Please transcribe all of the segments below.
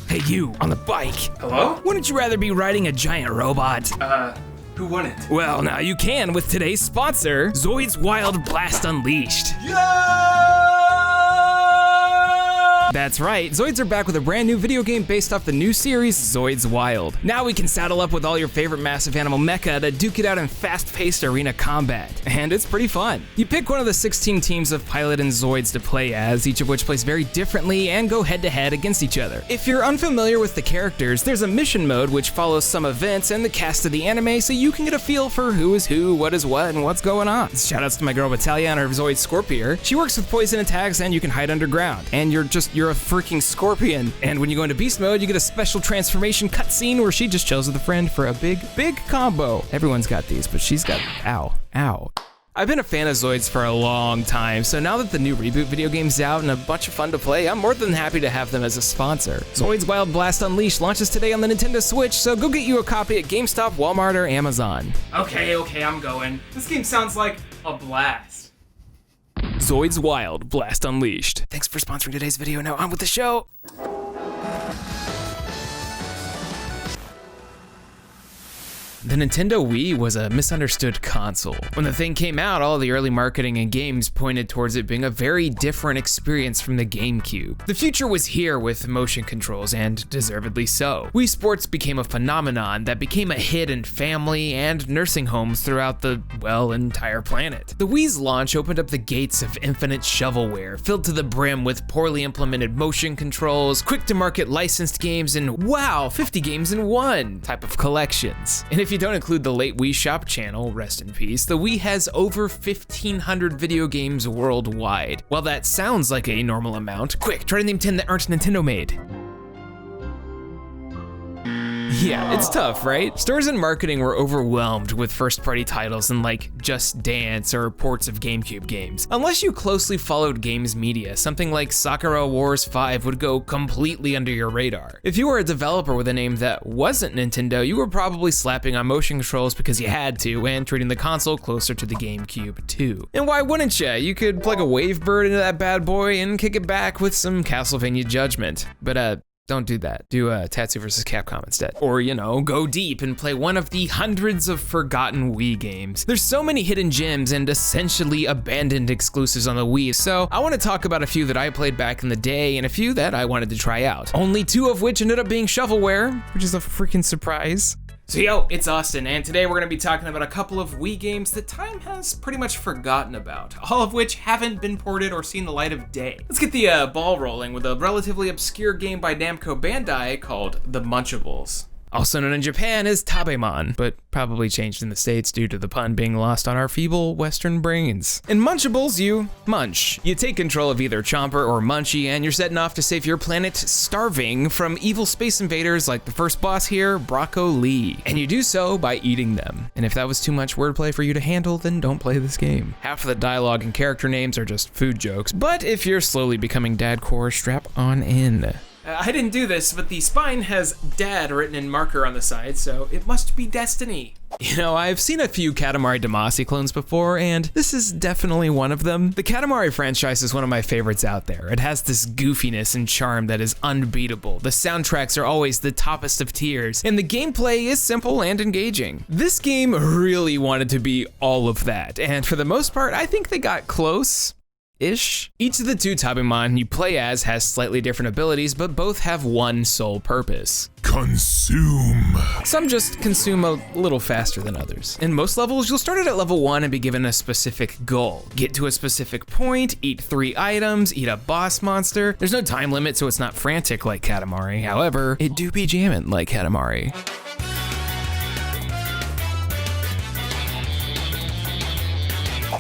Hey you, on the bike. Hello? Wouldn't you rather be riding a giant robot? Who wouldn't? Well, now you can with today's sponsor, Zoids Wild Blast Unleashed. That's right, Zoids are back with a brand new video game based off the new series, Zoids Wild. Now we can saddle up with all your favorite massive animal mecha to duke it out in fast-paced arena combat. And it's pretty fun. You pick one of the 16 teams of pilot and Zoids to play as, each of which plays very differently and go head-to-head against each other. If you're unfamiliar with the characters, there's a mission mode which follows some events and the cast of the anime so you can get a feel for who is who, what is what, and what's going on. Shoutouts to my girl Natalia and her Zoid Scorpier. She works with poison attacks and you can hide underground. And you're a freaking scorpion. And when you go into beast mode, you get a special transformation cutscene where she just chills with a friend for a big combo. Everyone's got these, but she's got, ow. I've been a fan of Zoids for a long time, so now that the new reboot video game's out and a bunch of fun to play, I'm more than happy to have them as a sponsor. Zoids Wild Blast Unleashed launches today on the Nintendo Switch, so go get you a copy at GameStop, Walmart, or Amazon. Okay, I'm going. This game sounds like a blast. Zoids Wild Blast Unleashed. Thanks for sponsoring today's video. Now on with the show. The Nintendo Wii was a misunderstood console. When the thing came out, all the early marketing and games pointed towards it being a very different experience from the GameCube. The future was here with motion controls, and deservedly so. Wii Sports became a phenomenon that became a hit in family and nursing homes throughout the, well, entire planet. The Wii's launch opened up the gates of infinite shovelware, filled to the brim with poorly implemented motion controls, quick-to-market licensed games, and wow, 50 games in one type of collections. And if you don't include the late Wii Shop channel, rest in peace, the Wii has over 1,500 video games worldwide. While that sounds like a normal amount, quick, try to name 10 that aren't Nintendo made. Yeah, it's tough, right? Stores and marketing were overwhelmed with first-party titles in like Just Dance or ports of GameCube games. Unless you closely followed games media, something like Sakura Wars 5 would go completely under your radar. If you were a developer with a name that wasn't Nintendo, you were probably slapping on motion controls because you had to and treating the console closer to the GameCube too. And why wouldn't ya? You could plug a Wavebird into that bad boy and kick it back with some Castlevania Judgment. But don't do that. Do Tatsu vs. Capcom instead. Or, go deep and play one of the hundreds of forgotten Wii games. There's so many hidden gems and essentially abandoned exclusives on the Wii, so I want to talk about a few that I played back in the day and a few that I wanted to try out. Only 2 of which ended up being shovelware, which is a freaking surprise. So yo, it's Austin, and today we're gonna be talking about a couple of Wii games that time has pretty much forgotten about, all of which haven't been ported or seen the light of day. Let's get the ball rolling with a relatively obscure game by Namco Bandai called The Munchables. Also known in Japan as Tabemon, but probably changed in the States due to the pun being lost on our feeble Western brains. In Munchables, you munch. You take control of either Chomper or Munchie, and you're setting off to save your planet starving from evil space invaders like the first boss here, Brocco Lee. And you do so by eating them. And if that was too much wordplay for you to handle, then don't play this game. Half of the dialogue and character names are just food jokes, but if you're slowly becoming dadcore, strap on in. I didn't do this, but the spine has Dad written in marker on the side, so it must be destiny. I've seen a few Katamari Damacy clones before, and this is definitely one of them. The Katamari franchise is one of my favorites out there. It has this goofiness and charm that is unbeatable. The soundtracks are always the toppest of tiers, and the gameplay is simple and engaging. This game really wanted to be all of that, and for the most part, I think they got close. Ish. Each of the 2 Tabemon you play as has slightly different abilities, but both have one sole purpose. Consume. Some just consume a little faster than others. In most levels, you'll start at level 1 and be given a specific goal. Get to a specific point, eat 3 items, eat a boss monster. There's no time limit, so it's not frantic like Katamari. However, it do be jammin' like Katamari.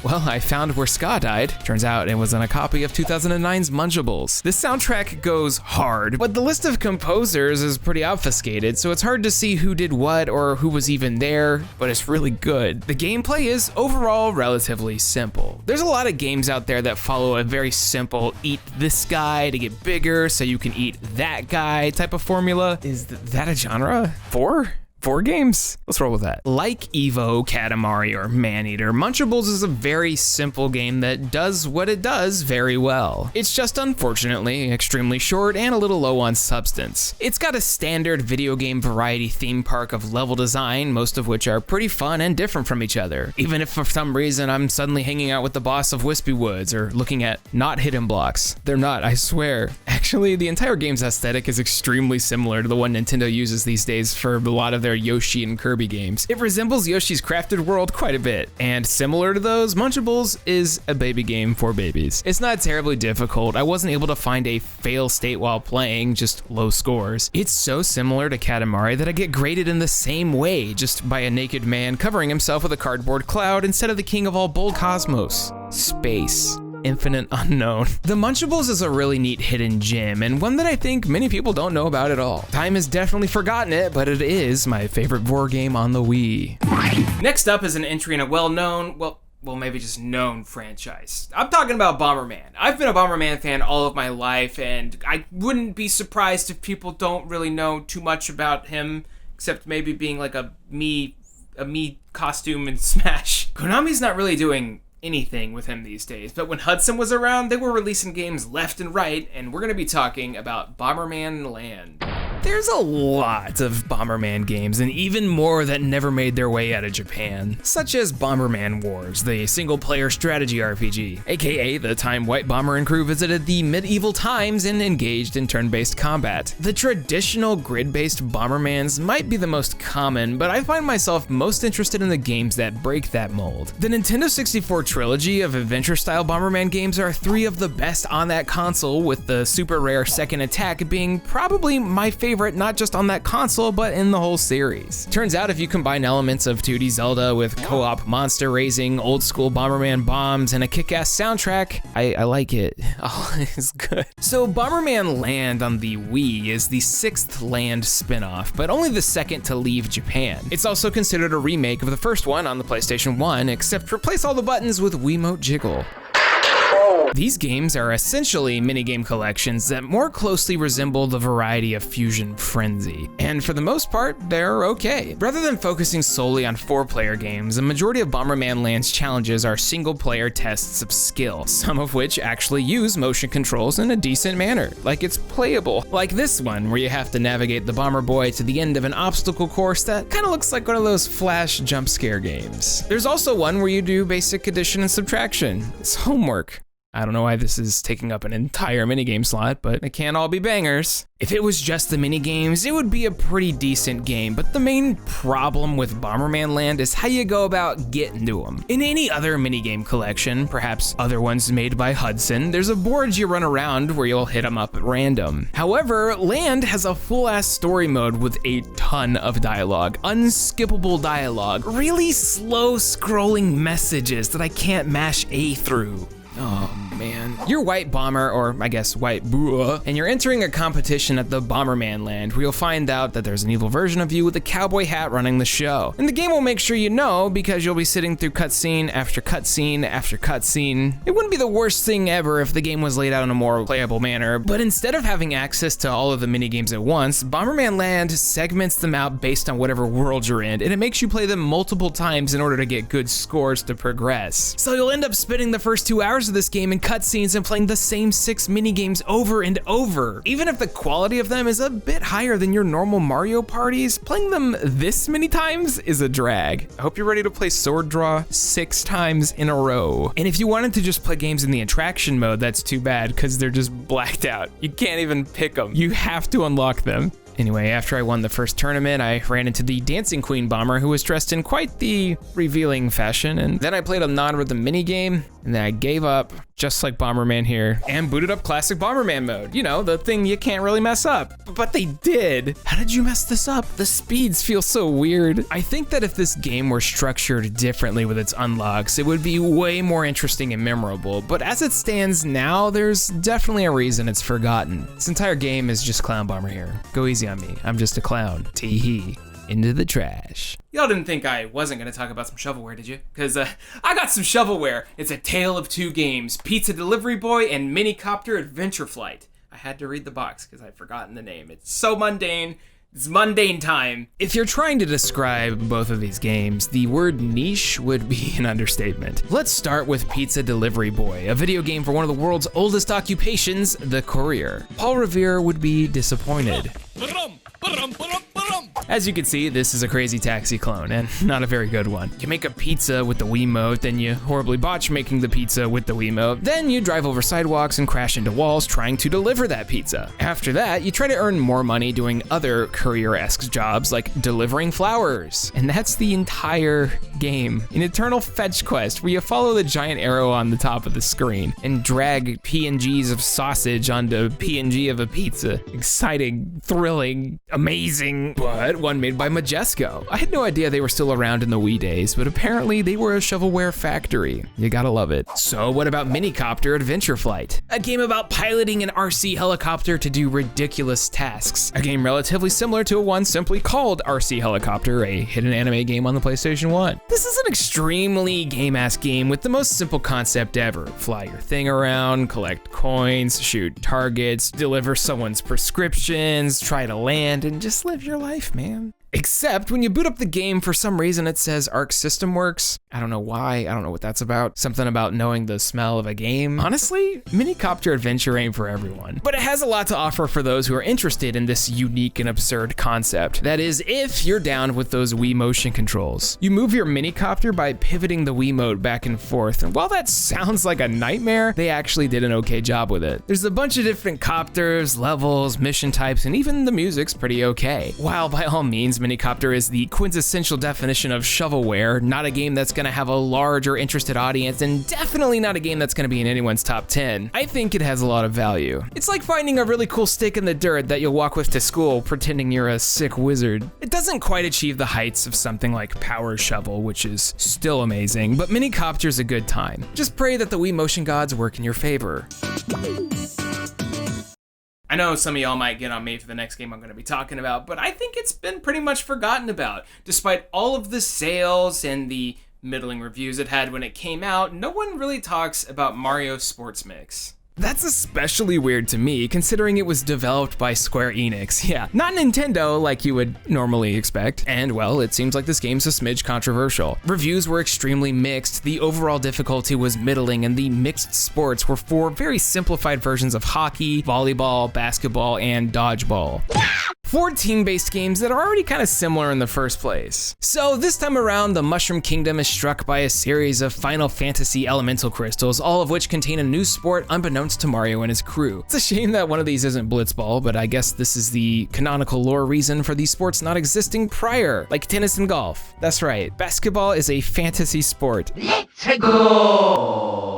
Well, I found where Ska died. Turns out it was on a copy of 2009's Munchables. This soundtrack goes hard, but the list of composers is pretty obfuscated, so it's hard to see who did what or who was even there, but it's really good. The gameplay is overall relatively simple. There's a lot of games out there that follow a very simple eat this guy to get bigger so you can eat that guy type of formula. Is that a genre? For 4 games? Let's roll with that. Like Evo, Katamari, or Maneater, Munchables is a very simple game that does what it does very well. It's just unfortunately extremely short and a little low on substance. It's got a standard video game variety theme park of level design, most of which are pretty fun and different from each other. Even if for some reason I'm suddenly hanging out with the boss of Wispy Woods or looking at not hidden blocks. They're not, I swear. Actually, the entire game's aesthetic is extremely similar to the one Nintendo uses these days for a lot of their Yoshi and Kirby games. It resembles Yoshi's Crafted World quite a bit, and similar to those, Munchables is a baby game for babies. It's not terribly difficult. I wasn't able to find a fail state while playing, just low scores. It's so similar to Katamari that I get graded in the same way, just by a naked man covering himself with a cardboard cloud instead of the king of all bold cosmos. Space. Infinite unknown. The Munchables is a really neat hidden gem, and one that I think many people don't know about at all. Time has definitely forgotten it, but it is my favorite war game on the Wii. Next up is an entry in a well-known, well, maybe just known franchise. I'm talking about Bomberman. I've been a Bomberman fan all of my life, and I wouldn't be surprised if people don't really know too much about him, except maybe being like a me costume in Smash. Konami's not really doing anything with him these days, but when Hudson was around, they were releasing games left and right, and we're gonna be talking about Bomberman Land. There's a lot of Bomberman games, and even more that never made their way out of Japan, such as Bomberman Wars, the single-player strategy RPG, aka the time White Bomber and crew visited the medieval times and engaged in turn-based combat. The traditional grid-based Bombermans might be the most common, but I find myself most interested in the games that break that mold. The Nintendo 64 trilogy of adventure-style Bomberman games are 3 of the best on that console, with the super rare Second Attack being probably my favorite, not just on that console, but in the whole series. Turns out if you combine elements of 2D Zelda with co-op monster raising, old school Bomberman bombs, and a kick-ass soundtrack, I like it. Oh, it's good. So Bomberman Land on the Wii is the 6th Land spin-off, but only the 2nd to leave Japan. It's also considered a remake of the first one on the PlayStation 1, except replace all the buttons with Wiimote Jiggle. These games are essentially minigame collections that more closely resemble the variety of Fusion Frenzy, and for the most part, they're okay. Rather than focusing solely on 4-player games, a majority of Bomberman Land's challenges are single-player tests of skill, some of which actually use motion controls in a decent manner, like it's playable. Like this one, where you have to navigate the Bomber Boy to the end of an obstacle course that kinda looks like one of those flash jump scare games. There's also one where you do basic addition and subtraction. It's homework. I don't know why this is taking up an entire minigame slot, but it can't all be bangers. If it was just the minigames, it would be a pretty decent game, but the main problem with Bomberman Land is how you go about getting to them. In any other minigame collection, perhaps other ones made by Hudson, there's a board you run around where you'll hit them up at random. However, Land has a full-ass story mode with a ton of dialogue, unskippable dialogue, really slow scrolling messages that I can't mash A through. Oh man. You're White Bomber, or I guess White Bua, and you're entering a competition at the Bomberman Land where you'll find out that there's an evil version of you with a cowboy hat running the show. And the game will make sure you know because you'll be sitting through cutscene after cutscene after cutscene. It wouldn't be the worst thing ever if the game was laid out in a more playable manner, but instead of having access to all of the minigames at once, Bomberman Land segments them out based on whatever world you're in, and it makes you play them multiple times in order to get good scores to progress. So you'll end up spending the first 2 hours of this game in cutscenes and playing the same 6 minigames over and over. Even if the quality of them is a bit higher than your normal Mario parties, playing them this many times is a drag. I hope you're ready to play Sword Draw 6 times in a row. And if you wanted to just play games in the attraction mode, that's too bad because they're just blacked out. You can't even pick them. You have to unlock them. Anyway, after I won the first tournament, I ran into the Dancing Queen Bomber who was dressed in quite the revealing fashion, and then I played a non-rhythm minigame, and then I gave up, just like Bomberman here, and booted up classic Bomberman mode. You know, the thing you can't really mess up. But they did. How did you mess this up? The speeds feel so weird. I think that if this game were structured differently with its unlocks, it would be way more interesting and memorable, but as it stands now, there's definitely a reason it's forgotten. This entire game is just Clown Bomber here. Go easy on me, I'm just a clown. Tee-hee. Into the trash. Y'all didn't think I wasn't gonna talk about some shovelware, did you? Cause I got some shovelware. It's a tale of 2 games, Pizza Delivery Boy and Minicopter Adventure Flight. I had to read the box because I'd forgotten the name. It's so mundane, It's mundane time. If you're trying to describe both of these games, the word niche would be an understatement. Let's start with Pizza Delivery Boy, a video game for one of the world's oldest occupations, the courier. Paul Revere would be disappointed. As you can see, this is a Crazy Taxi clone, and not a very good one. You make a pizza with the Wiimote, then you horribly botch making the pizza with the Wiimote, then you drive over sidewalks and crash into walls trying to deliver that pizza. After that, you try to earn more money doing other courier-esque jobs like delivering flowers. And that's the entire game. An eternal fetch quest where you follow the giant arrow on the top of the screen and drag PNGs of sausage onto PNG of a pizza. Exciting, thrilling, amazing, but one made by Majesco. I had no idea they were still around in the Wii days, but apparently they were a shovelware factory. You gotta love it. So what about Minicopter Adventure Flight? A game about piloting an RC helicopter to do ridiculous tasks. A game relatively similar to one simply called RC Helicopter, a hidden anime game on the PlayStation 1. This is an extremely game-ass game with the most simple concept ever. Fly your thing around, collect coins, shoot targets, deliver someone's prescriptions, try to land, and just live your life, man. Except when you boot up the game, for some reason it says Arc System Works. I don't know why, I don't know what that's about. Something about knowing the smell of a game. Honestly, Minicopter Adventure ain't for everyone. But it has a lot to offer for those who are interested in this unique and absurd concept. That is, if you're down with those Wii motion controls. You move your Minicopter by pivoting the Wiimote back and forth, and while that sounds like a nightmare, they actually did an okay job with it. There's a bunch of different copters, levels, mission types, and even the music's pretty okay. While by all means, Minicopter is the quintessential definition of shovelware, not a game that's gonna have a large or interested audience, and definitely not a game that's gonna be in anyone's top 10. I think it has a lot of value. It's like finding a really cool stick in the dirt that you'll walk with to school pretending you're a sick wizard. It doesn't quite achieve the heights of something like Power Shovel, which is still amazing, but Minicopter's a good time. Just pray that the Wii motion gods work in your favor. I know some of y'all might get on me for the next game I'm going to be talking about, but I think it's been pretty much forgotten about. Despite all of the sales and the middling reviews it had when it came out, no one really talks about Mario Sports Mix. That's especially weird to me, considering it was developed by Square Enix. Yeah, not Nintendo like you would normally expect. And well, it seems like this game's a smidge controversial. Reviews were extremely mixed, the overall difficulty was middling, and the mixed sports were 4 very simplified versions of hockey, volleyball, basketball, and dodgeball. 4 team-based games that are already kind of similar in the first place. So this time around, the Mushroom Kingdom is struck by a series of Final Fantasy elemental crystals, all of which contain a new sport unbeknownst to Mario and his crew. It's a shame that one of these isn't Blitzball, but I guess this is the canonical lore reason for these sports not existing prior, like tennis and golf. That's right, basketball is a fantasy sport. Let's go!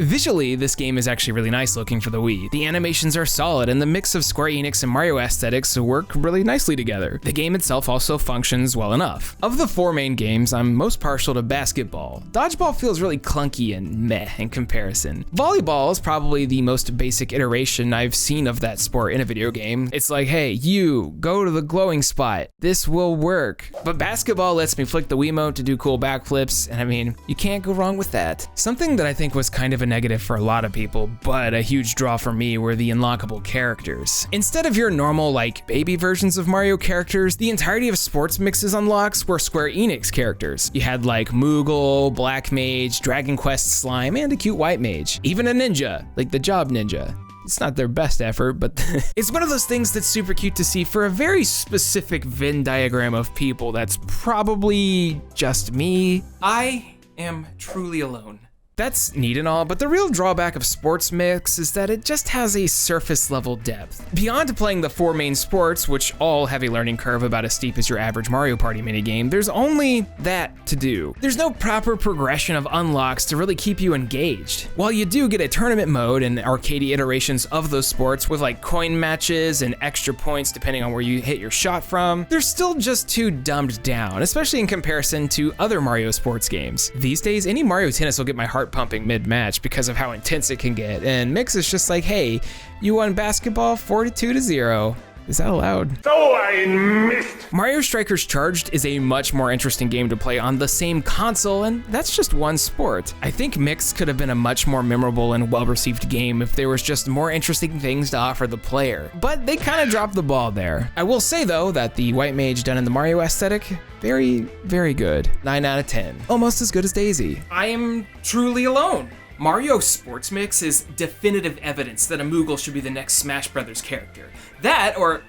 Visually, this game is actually really nice looking for the Wii. The animations are solid, and the mix of Square Enix and Mario aesthetics work really nicely together. The game itself also functions well enough. Of the 4 main games, I'm most partial to basketball. Dodgeball feels really clunky and meh in comparison. Volleyball is probably the most basic iteration I've seen of that sport in a video game. It's like, hey, you, go to the glowing spot. This will work. But basketball lets me flick the Wiimote to do cool backflips, and I mean, you can't go wrong with that. Something that I think was kind of a negative for a lot of people, but a huge draw for me were the unlockable characters. Instead of your normal, like, baby versions of Mario characters, the entirety of Sports Mix's unlocks were Square Enix characters. You had like Moogle, Black Mage, Dragon Quest Slime, and a cute white mage. Even a ninja, like the Job Ninja. It's not their best effort, but it's one of those things that's super cute to see for a very specific Venn diagram of people that's probably just me. I am truly alone. That's neat and all, but the real drawback of Sports Mix is that it just has a surface level depth. Beyond playing the 4 main sports, which all have a learning curve about as steep as your average Mario Party minigame, there's only that to do. There's no proper progression of unlocks to really keep you engaged. While you do get a tournament mode and arcadey iterations of those sports with like coin matches and extra points depending on where you hit your shot from, they're still just too dumbed down, especially in comparison to other Mario sports games. These days, any Mario Tennis will get my heart pumping mid-match because of how intense it can get, and Mix is just like, hey, you won basketball 42-0. Is that allowed? So I missed. Mario Strikers Charged is a much more interesting game to play on the same console, and that's just one sport. I think Mix could have been a much more memorable and well-received game if there was just more interesting things to offer the player. But they kind of dropped the ball there. I will say though that the white mage done in the Mario aesthetic, very, very good. 9 out of 10. Almost as good as Daisy. I am truly alone. Mario Sports Mix is definitive evidence that a Moogle should be the next Smash Brothers character. That, or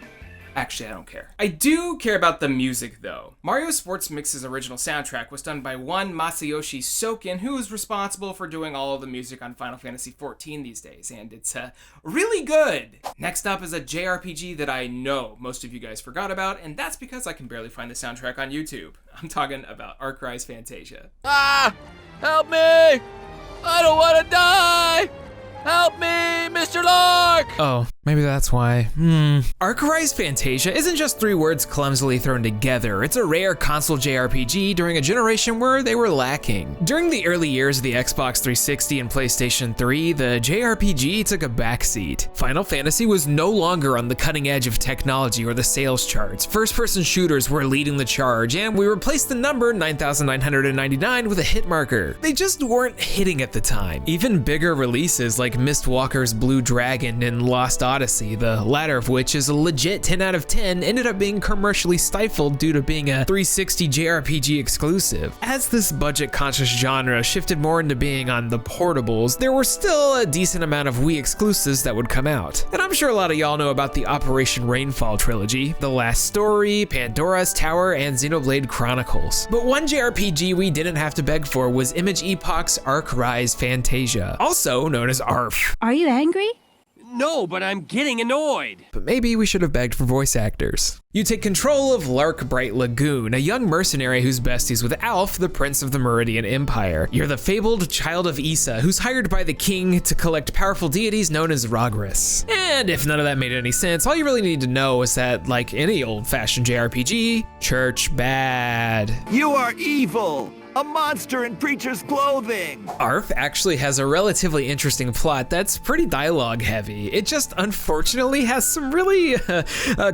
actually, I don't care. I do care about the music, though. Mario Sports Mix's original soundtrack was done by one Masayoshi Soken, who is responsible for doing all of the music on Final Fantasy XIV these days, and it's really good. Next up is a JRPG that I know most of you guys forgot about, and that's because I can barely find the soundtrack on YouTube. I'm talking about Rise Fantasia. Ah! Help me! I don't want to die! Help me, Mr. Lark! Oh, maybe that's why. Rise Fantasia isn't just 3 words clumsily thrown together. It's a rare console JRPG during a generation where they were lacking. During the early years of the Xbox 360 and PlayStation 3, the JRPG took a backseat. Final Fantasy was no longer on the cutting edge of technology or the sales charts. First-person shooters were leading the charge, and we replaced the number 9,999 with a hit marker. They just weren't hitting at the time. Even bigger releases like Mistwalker's Blue Dragon and Lost Odyssey, the latter of which is a legit 10 out of 10, ended up being commercially stifled due to being a 360 JRPG exclusive. As this budget-conscious genre shifted more into being on the portables, there were still a decent amount of Wii exclusives that would come out. And I'm sure a lot of y'all know about the Operation Rainfall trilogy, The Last Story, Pandora's Tower, and Xenoblade Chronicles. But one JRPG we didn't have to beg for was Image Epoch's Rise Fantasia, also known as ARF. Are you angry? No, but I'm getting annoyed. But maybe we should have begged for voice actors. You take control of Lark Bright Lagoon, a young mercenary who's besties with Alf, the prince of the Meridian Empire. You're the fabled child of Issa, who's hired by the king to collect powerful deities known as Rogris. And if none of that made any sense, all you really need to know is that, like any old-fashioned JRPG, church bad. You are evil! A monster in preacher's clothing! ARF actually has a relatively interesting plot that's pretty dialogue heavy. It just unfortunately has some really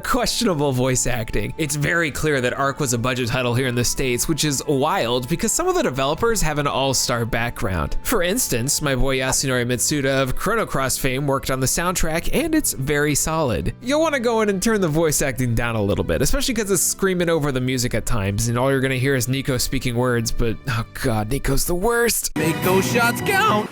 questionable voice acting. It's very clear that ARK was a budget title here in the States, which is wild because some of the developers have an all-star background. For instance, my boy Yasunori Mitsuda of Chrono Cross fame worked on the soundtrack, and it's very solid. You'll want to go in and turn the voice acting down a little bit, especially because it's screaming over the music at times, and all you're gonna hear is Nico speaking words, but oh god, Nico's the worst. Make those shots count.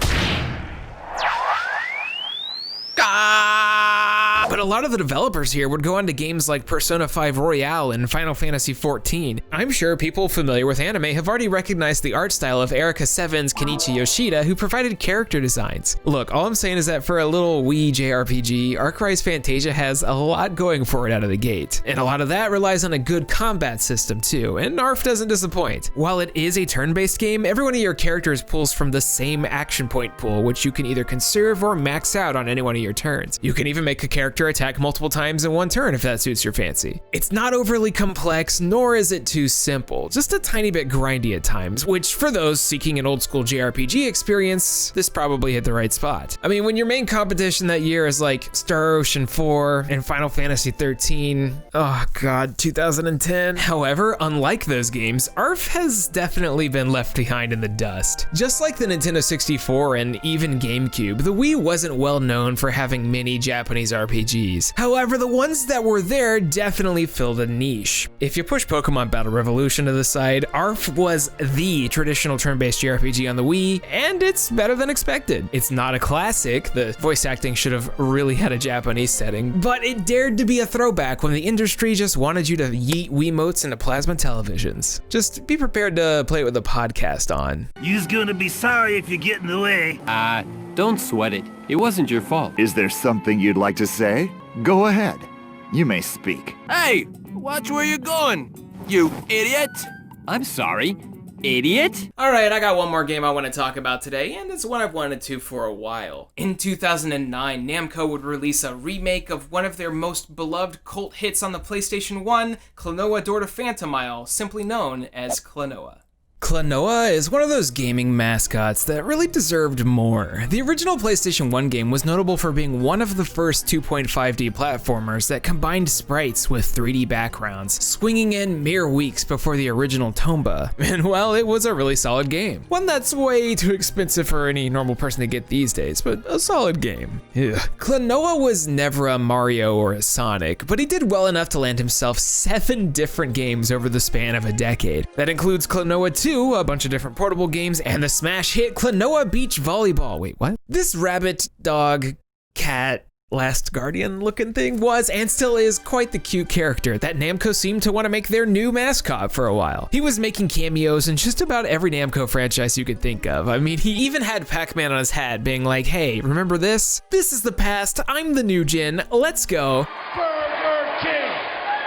But a lot of the developers here would go on to games like Persona 5 Royale and Final Fantasy XIV. I'm sure people familiar with anime have already recognized the art style of Erika 7's Kenichi Yoshida, who provided character designs. Look, all I'm saying is that for a little Wii JRPG, Rise Fantasia has a lot going for it out of the gate. And a lot of that relies on a good combat system too, and ARF doesn't disappoint. While it is a turn-based game, every one of your characters pulls from the same action point pool, which you can either conserve or max out on any one of your turns. You can even make a character attack multiple times in one turn if that suits your fancy. It's not overly complex, nor is it too simple, just a tiny bit grindy at times, which for those seeking an old school JRPG experience, this probably hit the right spot. I mean, when your main competition that year is like Star Ocean 4 and Final Fantasy 13, oh god, 2010. However, unlike those games, ARF has definitely been left behind in the dust. Just like the Nintendo 64 and even GameCube, the Wii wasn't well known for having many Japanese RPGs. However, the ones that were there definitely filled a niche. If you push Pokemon Battle Revolution to the side, ARF was the traditional turn-based JRPG on the Wii, and it's better than expected. It's not a classic, the voice acting should have really had a Japanese setting, but it dared to be a throwback when the industry just wanted you to yeet Wiimotes into plasma televisions. Just be prepared to play it with a podcast on. You's gonna be sorry if you get in the way. Don't sweat it. It wasn't your fault. Is there something you'd like to say? Go ahead. You may speak. Hey, watch where you're going, you idiot. I'm sorry, idiot. All right, I got one more game I want to talk about today, and it's one I've wanted to for a while. In 2009, Namco would release a remake of one of their most beloved cult hits on the PlayStation 1, Klonoa Door to Phantom Isle, simply known as Klonoa. Klonoa is one of those gaming mascots that really deserved more. The original PlayStation 1 game was notable for being one of the first 2.5D platformers that combined sprites with 3D backgrounds, swinging in mere weeks before the original Tomba. And well, it was a really solid game. One that's way too expensive for any normal person to get these days, but a solid game. Ugh. Klonoa was never a Mario or a Sonic, but he did well enough to land himself 7 different games over the span of a decade. That includes Klonoa 2, a bunch of different portable games, and the smash hit Klonoa Beach Volleyball. Wait, what? This rabbit, dog, cat, Last Guardian looking thing was and still is quite the cute character that Namco seemed to want to make their new mascot for a while. He was making cameos in just about every Namco franchise you could think of. I mean, he even had Pac-Man on his hat being like, hey, remember this? This is the past, I'm the new gen, let's go. Burger King!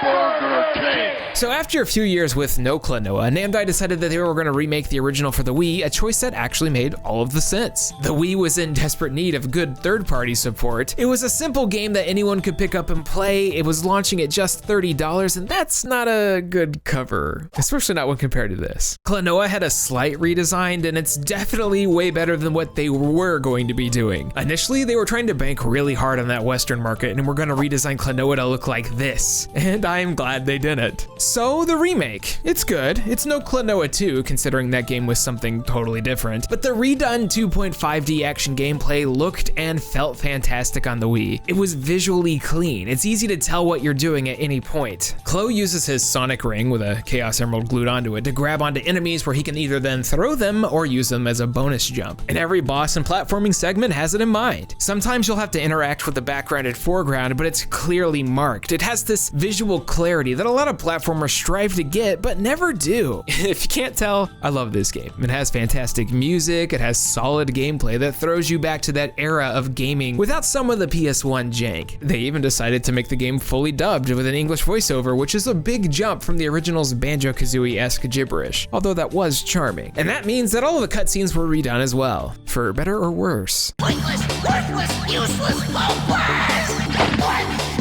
Burger King! So after a few years with no Klonoa, Namdai decided that they were going to remake the original for the Wii, a choice that actually made all of the sense. The Wii was in desperate need of good third-party support. It was a simple game that anyone could pick up and play. It was launching at just $30, and that's not a good cover, especially not when compared to this. Klonoa had a slight redesign, and it's definitely way better than what they were going to be doing. Initially, they were trying to bank really hard on that Western market, and were going to redesign Klonoa to look like this, and I'm glad they didn't. So the remake, it's good. It's no Klonoa 2, considering that game was something totally different, but the redone 2.5D action gameplay looked and felt fantastic on the Wii. It was visually clean. It's easy to tell what you're doing at any point. Klo uses his Sonic Ring with a Chaos Emerald glued onto it to grab onto enemies where he can either then throw them or use them as a bonus jump. And every boss and platforming segment has it in mind. Sometimes you'll have to interact with the background and foreground, but it's clearly marked. It has this visual clarity that a lot of platformers strive to get, but never do. If you can't tell, I love this game. It has fantastic music, it has solid gameplay that throws you back to that era of gaming without some of the PS1 jank. They even decided to make the game fully dubbed with an English voiceover, which is a big jump from the original's Banjo-Kazooie-esque gibberish, although that was charming. And that means that all of the cutscenes were redone as well, for better or worse. Pointless, worthless, useless, hopeless!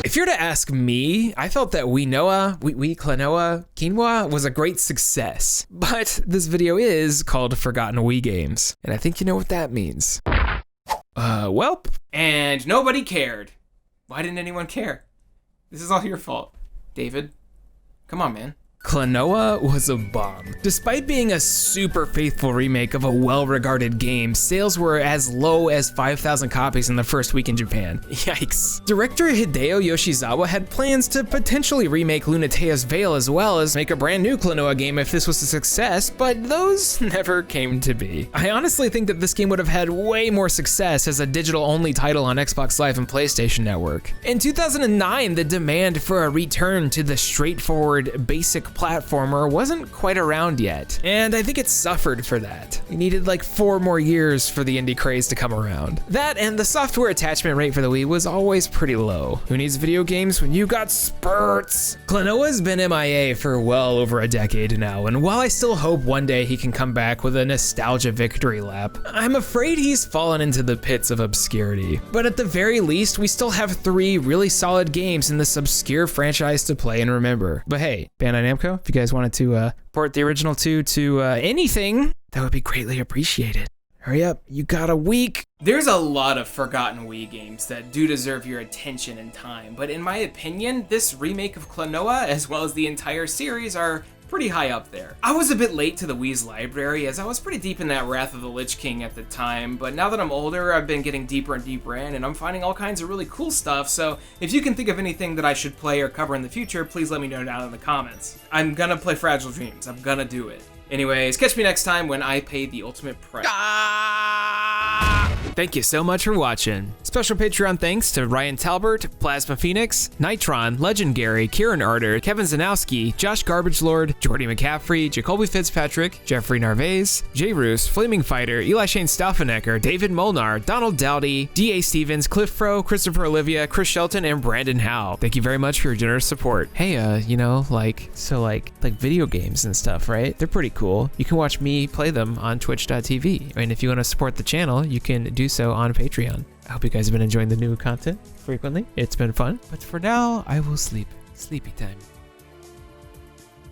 If you're to ask me, I felt that Klonoa Quinoa was a great success. But this video is called Forgotten Wii Games, and I think you know what that means. Welp. And nobody cared. Why didn't anyone care? This is all your fault, David. Come on, man. Klonoa was a bomb. Despite being a super faithful remake of a well-regarded game, sales were as low as 5,000 copies in the first week in Japan. Yikes. Director Hideo Yoshizawa had plans to potentially remake Lunatea's Veil as well as make a brand new Klonoa game if this was a success, but those never came to be. I honestly think that this game would have had way more success as a digital-only title on Xbox Live and PlayStation Network. In 2009, the demand for a return to the straightforward, basic platformer wasn't quite around yet, and I think it suffered for that. We needed like 4 more years for the indie craze to come around. That and the software attachment rate for the Wii was always pretty low. Who needs video games when you got spurts? Klonoa's been MIA for well over a decade now, and while I still hope one day he can come back with a nostalgia victory lap, I'm afraid he's fallen into the pits of obscurity. But at the very least, we still have 3 really solid games in this obscure franchise to play and remember. But hey, Bandai Namco, if you guys wanted to port the original 2 to anything, that would be greatly appreciated. Hurry up, you got a week. There's a lot of forgotten Wii games that do deserve your attention and time, but in my opinion, this remake of Klonoa, as well as the entire series, are pretty high up there. I was a bit late to the Wii's library, as I was pretty deep in that Wrath of the Lich King at the time, but now that I'm older, I've been getting deeper and deeper in, and I'm finding all kinds of really cool stuff, so if you can think of anything that I should play or cover in the future, please let me know down in the comments. I'm gonna play Fragile Dreams. I'm gonna do it. Anyways, catch me next time when I pay the ultimate price. Thank you so much for watching. Special Patreon thanks to Ryan Talbert, Plasma Phoenix, Nitron, Legend Gary, Kieran Arter, Kevin Zanowski, Josh Garbage Lord, Jordy McCaffrey, Jacoby Fitzpatrick, Jeffrey Narvaez, Jay Roos, Flaming Fighter, Eli Shane Staufenecker, David Molnar, Donald Dowdy, D.A. Stevens, Cliff Fro, Christopher Olivia, Chris Shelton, and Brandon Howe. Thank you very much for your generous support. Hey, you know, like video games and stuff, right? They're pretty cool. You can watch me play them on twitch.tv. And if you want to support the channel, you can do so on Patreon. I hope you guys have been enjoying the new content frequently. It's been fun. But for now, I will sleep. Sleepy time.